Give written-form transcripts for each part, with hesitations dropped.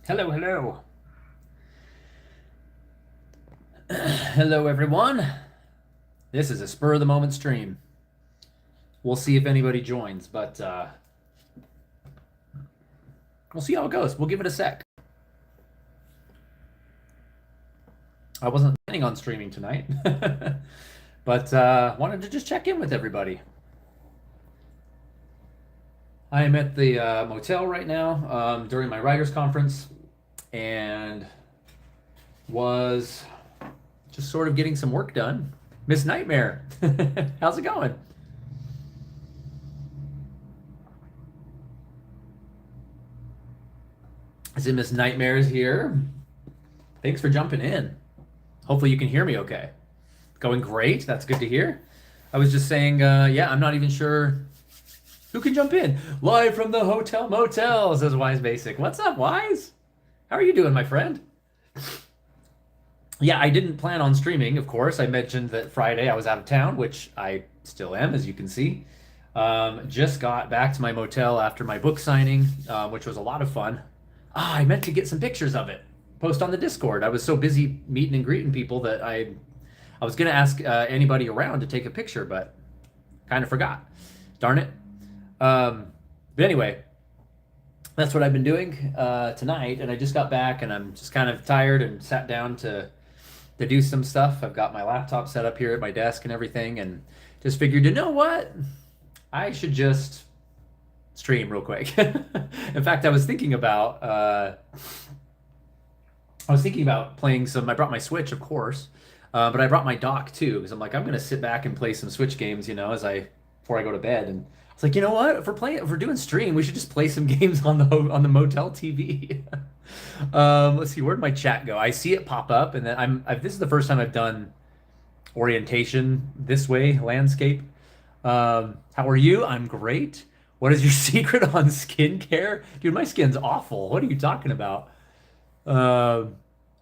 Hello, hello. Hello, everyone. This is a spur of the moment stream. We'll see if anybody joins, but we'll see how it goes. We'll give it a sec. I wasn't planning on streaming tonight, but wanted to just check in with everybody. I am at the motel right now during my writers' conference and was just sort of getting some work done. Miss Nightmare, how's it going? Is it Miss Nightmare's here? Thanks for jumping in. Hopefully you can hear me okay. Going great. That's good to hear. I was just saying, yeah, I'm not even sure who can jump in. Live from the Hotel Motel, says Wise Basic. What's up, Wise? How are you doing, my friend? Yeah, I didn't plan on streaming, of course. I mentioned that Friday I was out of town, which I still am, as you can see. Just got back to my motel after my book signing, which was a lot of fun. Ah, I meant to get some pictures of it. Post on the Discord. I was so busy meeting and greeting people that I was gonna ask anybody around to take a picture, but kind of forgot. Darn it. But anyway, that's what I've been doing tonight, and I just got back, and I'm just kind of tired and sat down to do some stuff. I've got my laptop set up here at my desk and everything, and just figured, you know what? I should just stream real quick. In fact, I was thinking about playing some. I brought my Switch, of course, but I brought my dock too because I'm like, I'm gonna sit back and play some Switch games, as I before I go to bed. And I was like, you know what? If we're doing stream, we should just play some games on the Motel TV. Let's see, where'd my chat go? I see it pop up, and then this is the first time I've done orientation this way, landscape. How are you? I'm great. What is your secret on skincare? Dude, my skin's awful. What are you talking about? Uh,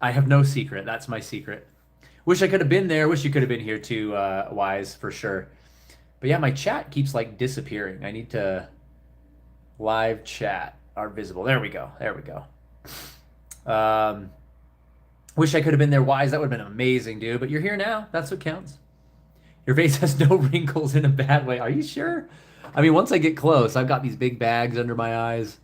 I have no secret. That's my secret. Wish I could have been there. Wish you could have been here too, Wise, for sure. But yeah, my chat keeps like disappearing. I need to live chat are visible. There we go. There we go. Um, Wish I could have been there, Wise. That would have been amazing, dude. But you're here now. That's what counts. Your face has no wrinkles in a bad way. Are you sure? I mean, once I get close, I've got these big bags under my eyes.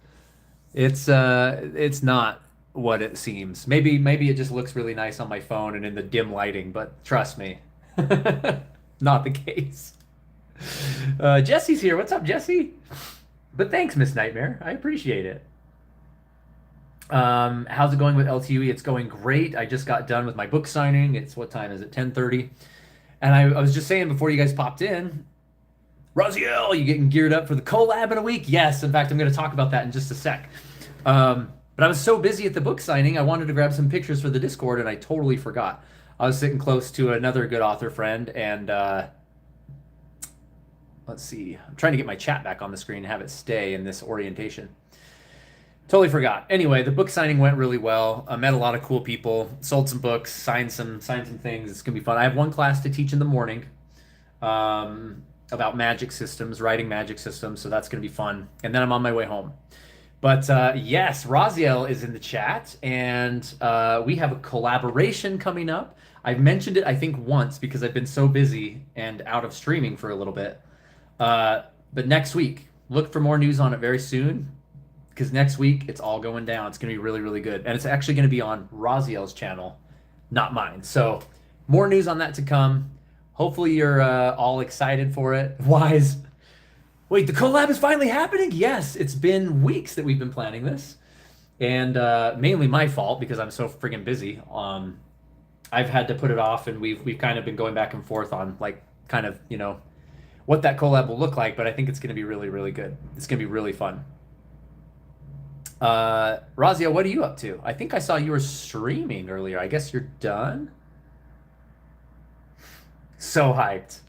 It's not what it seems. Maybe it just looks really nice on my phone and in the dim lighting, but trust me, not the case. Jesse's here. What's up, Jesse? But thanks, Miss Nightmare. I appreciate it. How's it going with LTUE? It's going great. I just got done with my book signing. It's what time is it? 10:30. And I was just saying before you guys popped in, Raziel, you getting geared up for the collab in a week? Yes. In fact, I'm going to talk about that in just a sec. But I was so busy at the book signing, I wanted to grab some pictures for the Discord, and I totally forgot. I was sitting close to another good author friend, and let's see. I'm trying to get my chat back on the screen and have it stay in this orientation. Totally forgot. Anyway, the book signing went really well. I met a lot of cool people, sold some books, signed some things. It's gonna be fun. I have one class to teach in the morning about magic systems, writing magic systems, so that's gonna be fun. And then I'm on my way home. But yes, Raziel is in the chat, and we have a collaboration coming up. I've mentioned it, I think, once because I've been so busy and out of streaming for a little bit. But next week, look for more news on it very soon because next week it's all going down. It's going to be really, really good. And it's actually going to be on Raziel's channel, not mine. So more news on that to come. Hopefully you're all excited for it. Wise. Wait, the collab is finally happening? Yes, it's been weeks that we've been planning this. And mainly my fault because I'm so friggin' busy. I've had to put it off, and we've kind of been going back and forth on like kind of, what that collab will look like, but I think it's going to be really, really good. It's going to be really fun. Razia, what are you up to? I think I saw you were streaming earlier. I guess you're done? So hyped.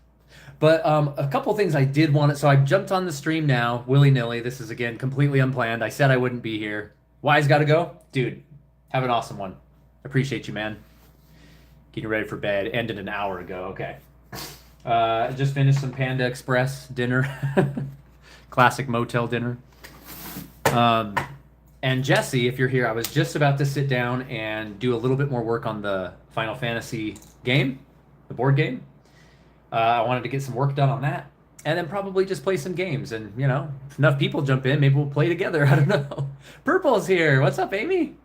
But a couple things I did want to. So I jumped on the stream now, willy-nilly. This is, again, completely unplanned. I said I wouldn't be here. Wise got to go? Dude, have an awesome one. Appreciate you, man. Getting ready for bed. Ended an hour ago. Okay. Just finished some Panda Express dinner. Classic motel dinner. And Jesse, if you're here, I was just about to sit down and do a little bit more work on the Final Fantasy game, the board game. I wanted to get some work done on that, and then probably just play some games. And if enough people jump in, maybe we'll play together. I don't know. Purple's here. What's up, Amy?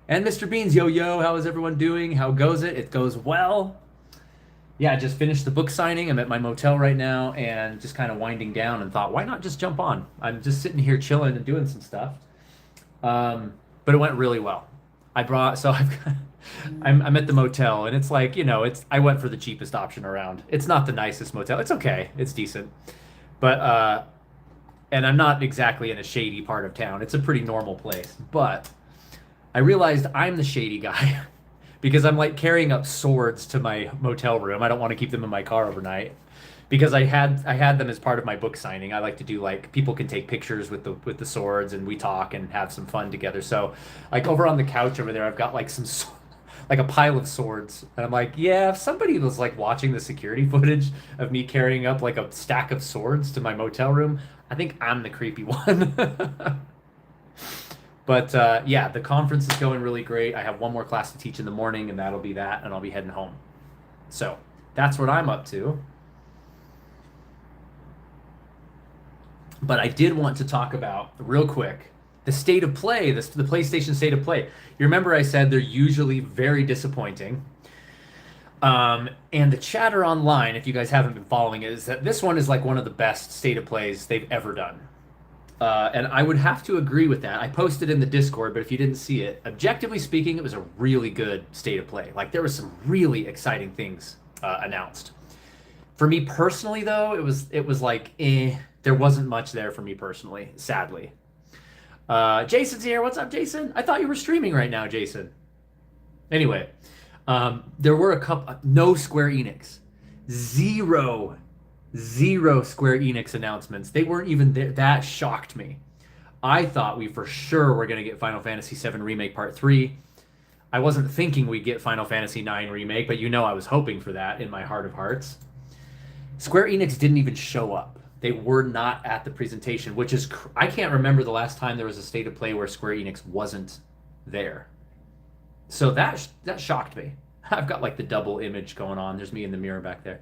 And Mr. Beans, yo yo. How is everyone doing? How goes it? It goes well. Yeah, I just finished the book signing. I'm at my motel right now, and just kind of winding down. And thought, why not just jump on? I'm just sitting here chilling and doing some stuff. But it went really well. I brought so I've got, I'm at the motel and it's like it's I went for the cheapest option around. It's not the nicest motel. It's okay. It's decent, but and I'm not exactly in a shady part of town. It's a pretty normal place. But I realized I'm the shady guy because I'm like carrying up swords to my motel room. I don't want to keep them in my car overnight because I had them as part of my book signing. I like to do like people can take pictures with the swords and we talk and have some fun together. So like over on the couch over there, I've got like like a pile of swords, and I'm like, yeah, if somebody was like watching the security footage of me carrying up like a stack of swords to my motel room, I think I'm the creepy one. But yeah, the conference is going really great. I have one more class to teach in the morning, and that'll be that, and I'll be heading home. So that's what I'm up to. But I did want to talk about real quick the state of play, the PlayStation state of play. You remember I said they're usually very disappointing. And the chatter online, if you guys haven't been following it, is that this one is like one of the best state of plays they've ever done. And I would have to agree with that. I posted in the Discord, but if you didn't see it, objectively speaking, it was a really good state of play. Like there was some really exciting things announced. For me personally, though, it was like there wasn't much there for me personally, sadly. Jason's here. What's up, Jason? I thought you were streaming right now, Jason. Anyway, there were a couple, no Square Enix, zero Square Enix announcements. They weren't even there. That shocked me. I thought we for sure were going to get Final Fantasy VII Remake Part 3. I wasn't thinking we'd get Final Fantasy IX Remake, but I was hoping for that in my heart of hearts. Square Enix didn't even show up. They were not at the presentation, which is I can't remember the last time there was a state of play where Square Enix wasn't there. So that shocked me. I've got like the double image going on. There's me in the mirror back there.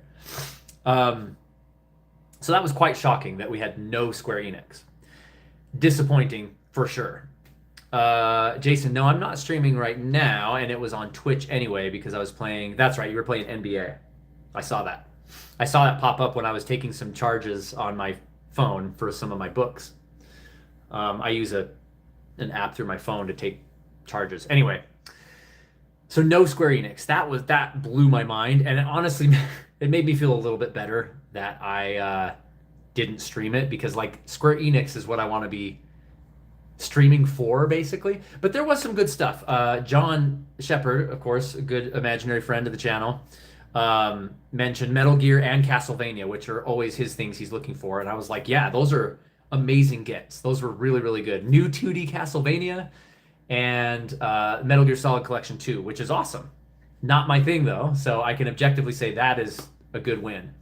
So that was quite shocking that we had no Square Enix. Disappointing for sure. Jason, no, I'm not streaming right now, and it was on Twitch anyway because I was playing. That's right, you were playing NBA. I saw that. I saw that pop up when I was taking some charges on my phone for some of my books. I use an app through my phone to take charges. Anyway, so no Square Enix. That blew my mind, and honestly, it made me feel a little bit better that I didn't stream it because like Square Enix is what I want to be streaming for basically. But there was some good stuff. John Shepard, of course, a good imaginary friend of the channel. Mentioned Metal Gear and Castlevania, which are always his things he's looking for. And I was like, yeah, those are amazing gets. Those were really, really good. New 2D Castlevania and Metal Gear Solid Collection 2, which is awesome. Not my thing, though. So I can objectively say that is a good win,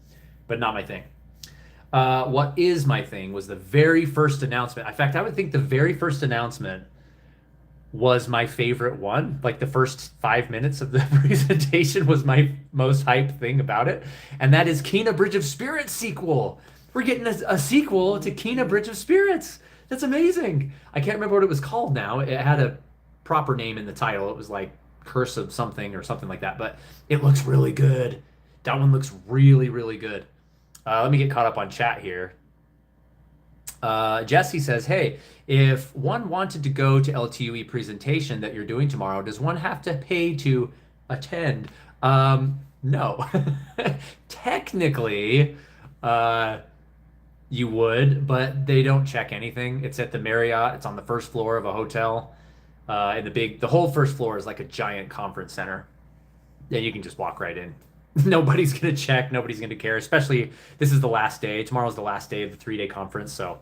but not my thing. What is my thing was the very first announcement. In fact, I would think the very first announcement was my favorite one. Like the first 5 minutes of the presentation was my most hyped thing about it. And that is Kena Bridge of Spirits sequel. We're getting a sequel to Kena Bridge of Spirits. That's amazing. I can't remember what it was called now. It had a proper name in the title. It was like Curse of something or something like that. But it looks really good. That one looks really, really good. Let me get caught up on chat here. Jesse says, hey, if one wanted to go to LTUE presentation that you're doing tomorrow, does one have to pay to attend? No. Technically, you would, but they don't check anything. It's at the Marriott. It's on the first floor of a hotel. And the whole first floor is like a giant conference center. Yeah, you can just walk right in. Nobody's going to check. Nobody's going to care, especially this is the last day. Tomorrow's the last day of the 3-day conference, so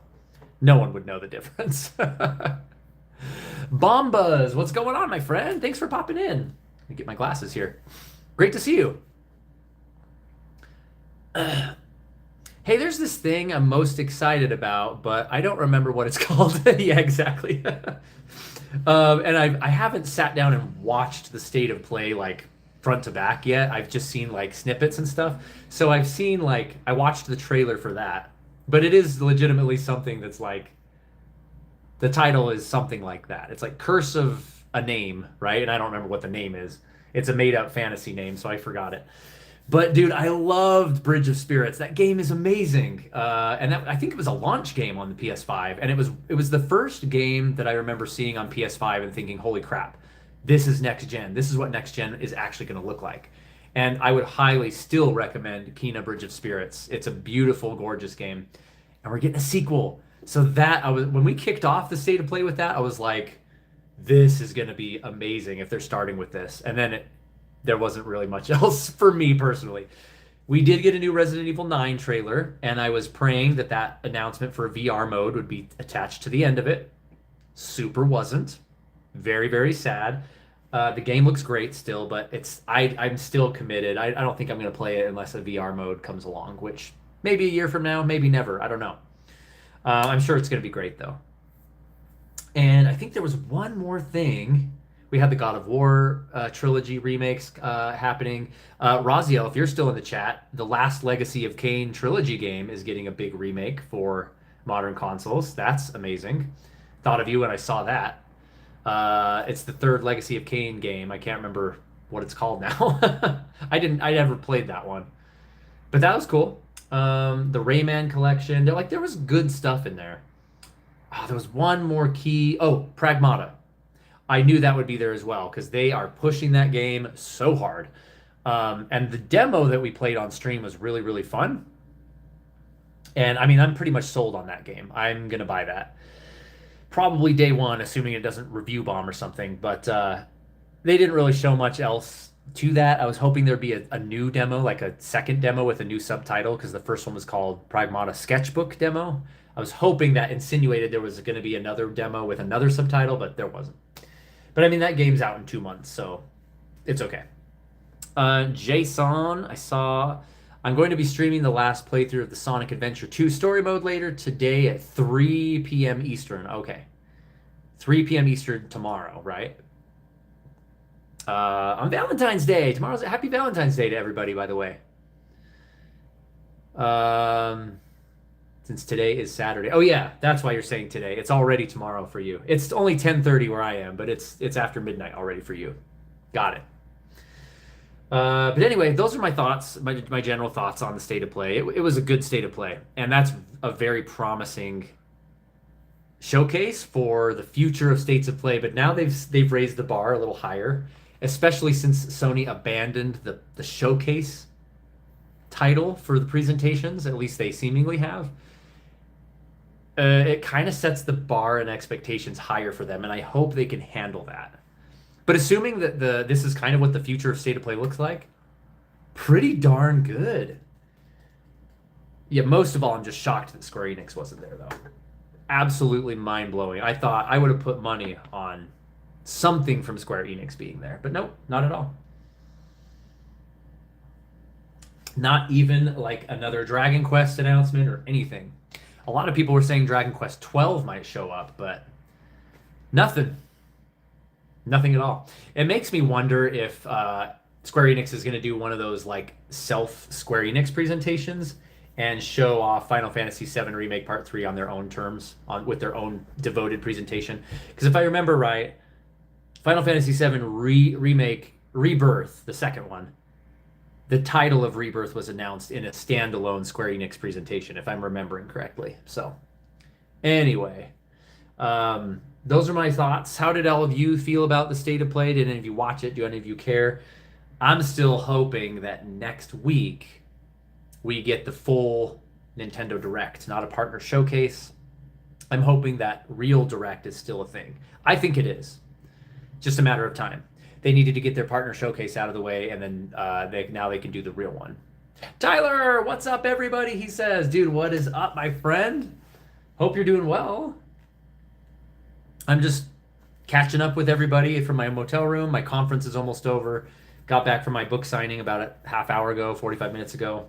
no one would know the difference. Bombas, what's going on, my friend? Thanks for popping in. Let me get my glasses here. Great to see you. Hey, there's this thing I'm most excited about, but I don't remember what it's called. Yeah, exactly. And I haven't sat down and watched the state of play like front to back yet. I've just seen like snippets and stuff. So I've seen like I watched the trailer for that, but it is legitimately something that's like the title is something like that. It's like Curse of a Name, right? And I don't remember what the name is. It's a made up fantasy name, so I forgot it. But dude, I loved Bridge of Spirits. That game is amazing, and I think it was a launch game on the PS5, and it was the first game that I remember seeing on PS5 and thinking, "Holy crap, this is next gen. This is what next gen is actually going to look like." And I would highly still recommend Kena Bridge of Spirits. It's a beautiful, gorgeous game, and we're getting a sequel. So that I was when we kicked off the state of play with that, I was like, "This is going to be amazing if they're starting with this." And then there wasn't really much else for me personally. We did get a new Resident Evil 9 trailer, and I was praying that that announcement for VR mode would be attached to the end of it. Super wasn't. Very, very sad. The game looks great still, but I'm still committed. I don't think I'm going to play it unless a VR mode comes along, which maybe a year from now, maybe never. I don't know. I'm sure it's going to be great though. And I think there was one more thing. We had the God of War trilogy remakes happening. Raziel, if you're still in the chat, the Last Legacy of Kain trilogy game is getting a big remake for modern consoles. That's amazing. Thought of you when I saw that. It's the third Legacy of Kain game. I can't remember what it's called now. I never played that one, but that was cool. The Rayman collection. There was good stuff in there. Oh, there was one more key. Oh, Pragmata. I knew that would be there as well because they are pushing that game so hard. And the demo that we played on stream was really, really fun. And I mean, I'm pretty much sold on that game. I'm going to buy that. Probably day one, assuming it doesn't review bomb or something. But they didn't really show much else to that. I was hoping there'd be a new demo, like a second demo with a new subtitle, because the first one was called Pragmata Sketchbook Demo. I was hoping that insinuated there was going to be another demo with another subtitle, but there wasn't. But I mean, that game's out in 2 months, so it's okay. Jason, I'm going to be streaming the last playthrough of the Sonic Adventure 2 story mode later today at 3 p.m. Eastern. Okay. 3 p.m. Eastern tomorrow, right? On Valentine's Day. Tomorrow's Happy Valentine's Day to everybody, by the way. Since today is Saturday. Oh yeah, that's why you're saying today. It's already tomorrow for you. It's only 10:30 where I am, but it's after midnight already for you. Got it. But anyway, those are my thoughts, my general thoughts on the state of play. It was a good state of play, and that's a very promising showcase for the future of states of play. But now they've raised the bar a little higher, especially since Sony abandoned the showcase title for the presentations. At least they seemingly have. It kind of sets the bar and expectations higher for them, and I hope they can handle that. But assuming that this is kind of what the future of state of play looks like, pretty darn good. Yeah, most of all, I'm just shocked that Square Enix wasn't there, though. Absolutely mind-blowing. I thought I would have put money on something from Square Enix being there, but nope, not at all. Not even like another Dragon Quest announcement or anything. A lot of people were saying Dragon Quest 12 might show up, but nothing. Nothing at all. It makes me wonder if Square Enix is going to do one of those like self Square Enix presentations and show off Final Fantasy VII Remake Part 3 on their own terms, with their own devoted presentation. Because if I remember right, Final Fantasy VII Remake Rebirth, the second one, the title of Rebirth was announced in a standalone Square Enix presentation, if I'm remembering correctly. So, anyway, those are my thoughts. How did all of you feel about the state of play? Did any of you watch it? Do any of you care? I'm still hoping that next week we get the full Nintendo Direct, not a partner showcase. I'm hoping that real Direct is still a thing. I think it is. Just a matter of time. They needed to get their partner showcase out of the way, and then now they can do the real one. Tyler, what's up, everybody? He says, dude, what is up, my friend? Hope you're doing well. I'm just catching up with everybody from my motel room. My conference is almost over. Got back from my book signing about a half hour ago, 45 minutes ago.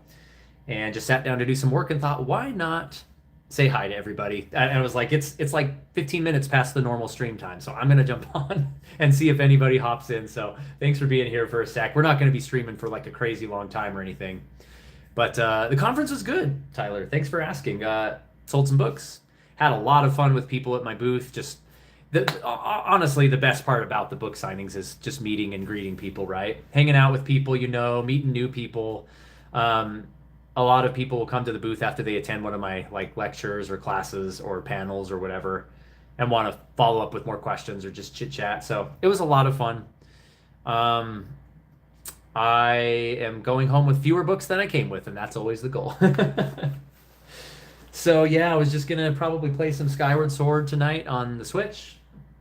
and just sat down to do some work and thought, why not say hi to everybody? And I was like, it's like 15 minutes past the normal stream time, so I'm gonna jump on and see if anybody hops in. So thanks for being here for a sec. We're not gonna be streaming for like a crazy long time or anything, but the conference was good, Tyler. Thanks for asking. Sold some books, had a lot of fun with people at my booth. Just honestly, the best part about the book signings is just meeting and greeting people, right? Hanging out with people, meeting new people. Um, a lot of people will come to the booth after they attend one of my like lectures or classes or panels or whatever and want to follow up with more questions or just chit chat. So it was a lot of fun. Um, I am going home with fewer books than I came with, and that's always the goal. So yeah, I was just gonna probably play some Skyward Sword tonight on the Switch,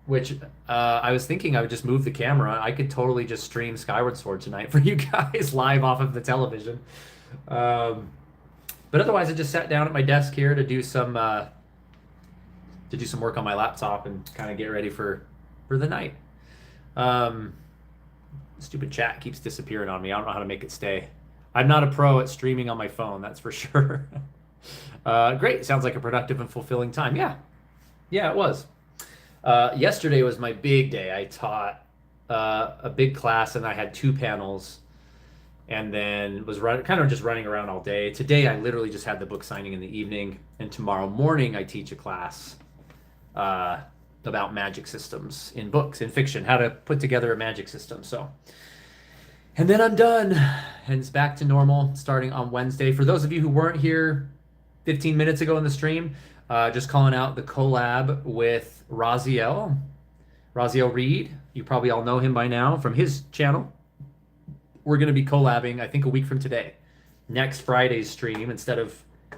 which I was thinking I would just move the camera. I could totally just stream Skyward Sword tonight for you guys live off of the television. Um, but otherwise, I just sat down at my desk here to do some work on my laptop and kind of get ready for the night. Um, Stupid chat keeps disappearing on me. I don't know how to make it stay. I'm not a pro at streaming on my phone, that's for sure. Great. Sounds like a productive and fulfilling time. Yeah. Yeah, it was. Yesterday was my big day. I taught a big class and I had two panels and then was kind of just running around all day. Today, I literally just had the book signing in the evening. And tomorrow morning, I teach a class uh, about magic systems in books, in fiction, how to put together a magic system. So, and then I'm done. And it's back to normal starting on Wednesday. For those of you who weren't here 15 minutes ago in the stream, just calling out the collab with Raziel Reed. You probably all know him by now from his channel. We're going to be collabing, I think, a week from today. Next Friday's stream,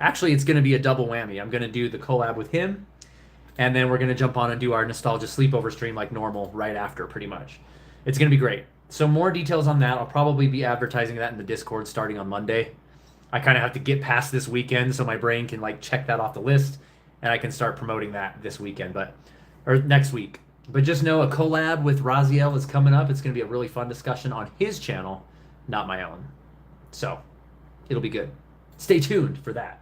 actually, it's going to be a double whammy. I'm going to do the collab with him, and then we're going to jump on and do our nostalgia sleepover stream like normal right after, pretty much. It's going to be great. So more details on that. I'll probably be advertising that in the Discord starting on Monday. I kind of have to get past this weekend so my brain can like check that off the list, and I can start promoting that this weekend, or next week. But just know a collab with Raziel is coming up. It's going to be a really fun discussion on his channel, not my own. So it'll be good. Stay tuned for that.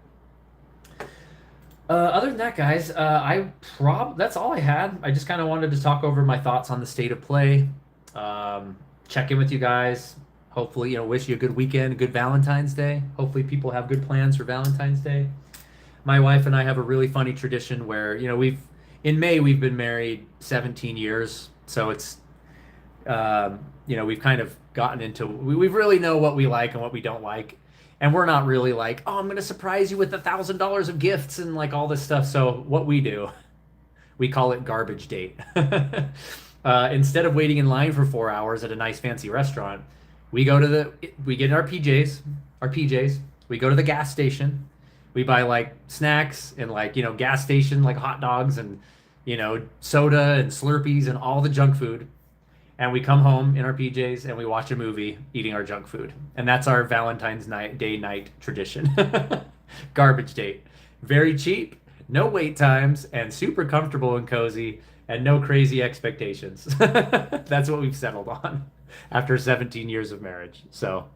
Other than that, guys, that's all I had. I just kind of wanted to talk over my thoughts on the state of play. Check in with you guys. Hopefully, wish you a good weekend, a good Valentine's Day. Hopefully people have good plans for Valentine's Day. My wife and I have a really funny tradition where, in May, we've been married 17 years. So it's, we've kind of gotten into, we really know what we like and what we don't like. And we're not really like, oh, I'm going to surprise you with $1,000 of gifts and like all this stuff. So what we do, we call it garbage date. Instead of waiting in line for 4 hours at a nice fancy restaurant, we get in our PJs, we go to the gas station, we buy like snacks and like, gas station, like hot dogs and, soda and Slurpees and all the junk food. And we come home in our PJs and we watch a movie eating our junk food. And that's our Valentine's Day night tradition. Garbage date. Very cheap, no wait times, and super comfortable and cozy, and no crazy expectations. That's what we've settled on after 17 years of marriage. So,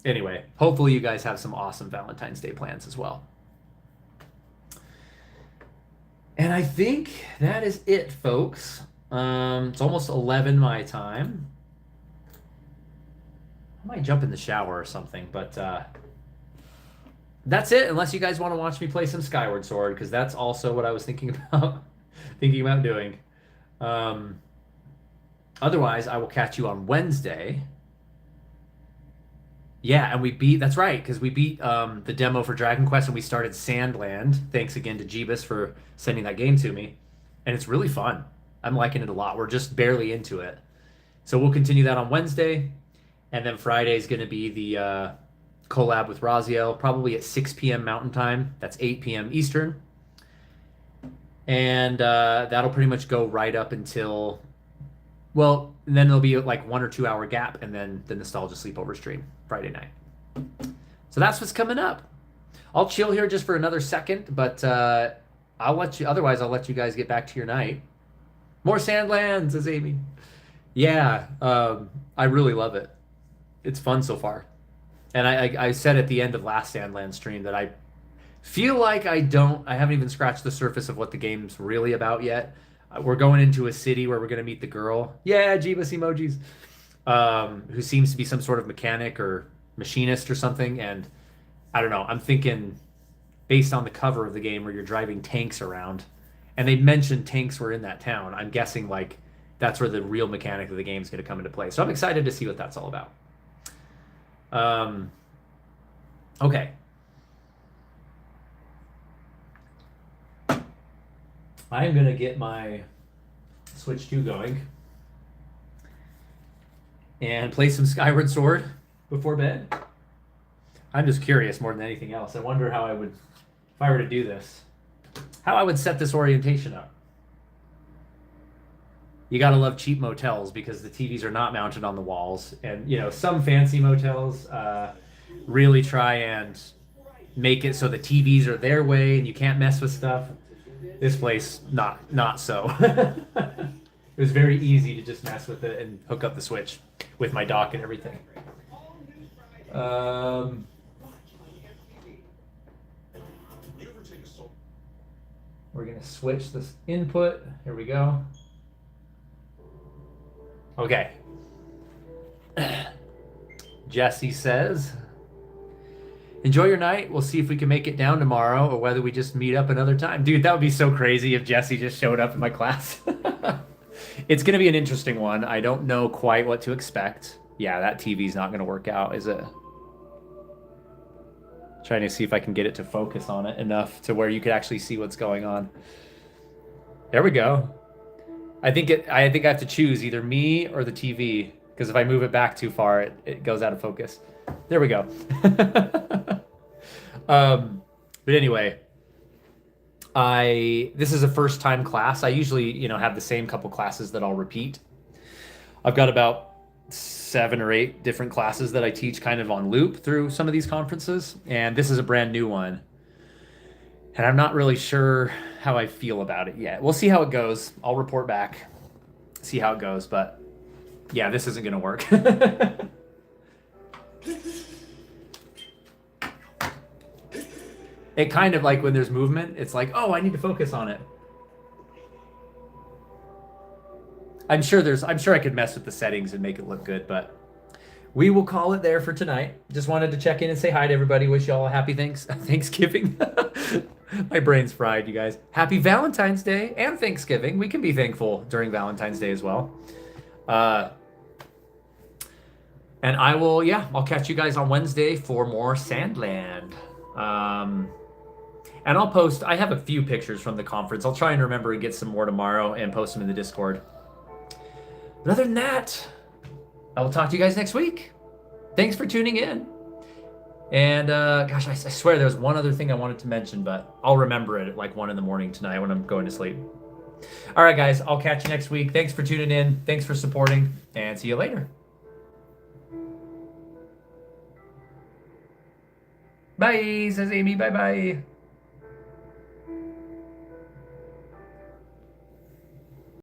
anyway, hopefully you guys have some awesome Valentine's Day plans as well. And I think that is it, folks. It's almost 11 my time. I might jump in the shower or something, but that's it. Unless you guys want to watch me play some Skyward Sword, because that's also what I was thinking about doing. Otherwise, I will catch you on Wednesday. Yeah, and that's right, because we beat the demo for Dragon Quest and we started Sandland. Thanks again to Jeebus for sending that game to me. And it's really fun. I'm liking it a lot. We're just barely into it. So we'll continue that on Wednesday. And then Friday is going to be the collab with Raziel, probably at 6 p.m. Mountain Time. That's 8 p.m. Eastern. And that'll pretty much go right up until, and then there'll be like 1 or 2 hour gap, and then the Nostalgia Sleepover stream Friday night. So that's what's coming up. I'll chill here just for another second, but I'll let you guys get back to your night. More Sandland, says Amy. Yeah, I really love it. It's fun so far. And I said at the end of last Sandland stream that I feel like I haven't even scratched the surface of what the game's really about yet. We're going into a city where we're going to meet the girl. Yeah, Jeebus emojis. Who seems to be some sort of mechanic or machinist or something. And I don't know. I'm thinking based on the cover of the game where you're driving tanks around, and they mentioned tanks were in that town. I'm guessing like that's where the real mechanic of the game is going to come into play. So I'm excited to see what that's all about. Okay. I'm going to get my Switch 2 going and play some Skyward Sword before bed. I'm just curious more than anything else. I wonder how I would, if I were to do this, how I would set this orientation up. You gotta love cheap motels because the TVs are not mounted on the walls, and some fancy motels really try and make it so the TVs are their way and you can't mess with stuff. This place, not so. It was very easy to just mess with it and hook up the Switch with my dock and everything. We're gonna switch this input. Here we go. Okay. Jesse says, enjoy your night. We'll see if we can make it down tomorrow or whether we just meet up another time. Dude, that would be so crazy if Jesse just showed up in my class. It's going to be an interesting one. I don't know quite what to expect. Yeah, that TV's not going to work out, is it? Trying to see if I can get it to focus on it enough to where you could actually see what's going on. There we go. I think I have to choose either me or the TV, because if I move it back too far, it goes out of focus. There we go. But anyway, this is a first time class. I usually, have the same couple classes that I'll repeat. I've got about 7 or 8 different classes that I teach kind of on loop through some of these conferences, and this is a brand new one. And I'm not really sure how I feel about it yet. We'll see how it goes. I'll report back, see how it goes. But yeah, this isn't going to work. It kind of like when there's movement, it's like, oh, I need to focus on it. I'm sure I could mess with the settings and make it look good, but we will call it there for tonight. Just wanted to check in and say hi to everybody. Wish you all a happy Thanksgiving. My brain's fried, you guys. Happy Valentine's Day and Thanksgiving. We can be thankful during Valentine's Day as well. And I'll catch you guys on Wednesday for more Sandland. And I'll post, I have a few pictures from the conference. I'll try and remember and get some more tomorrow and post them in the Discord. But other than that, I will talk to you guys next week. Thanks for tuning in. And gosh, I swear there was one other thing I wanted to mention, but I'll remember it at like 1 a.m. tonight when I'm going to sleep. All right, guys, I'll catch you next week. Thanks for tuning in. Thanks for supporting, and see you later. Bye, says Amy. Bye-bye.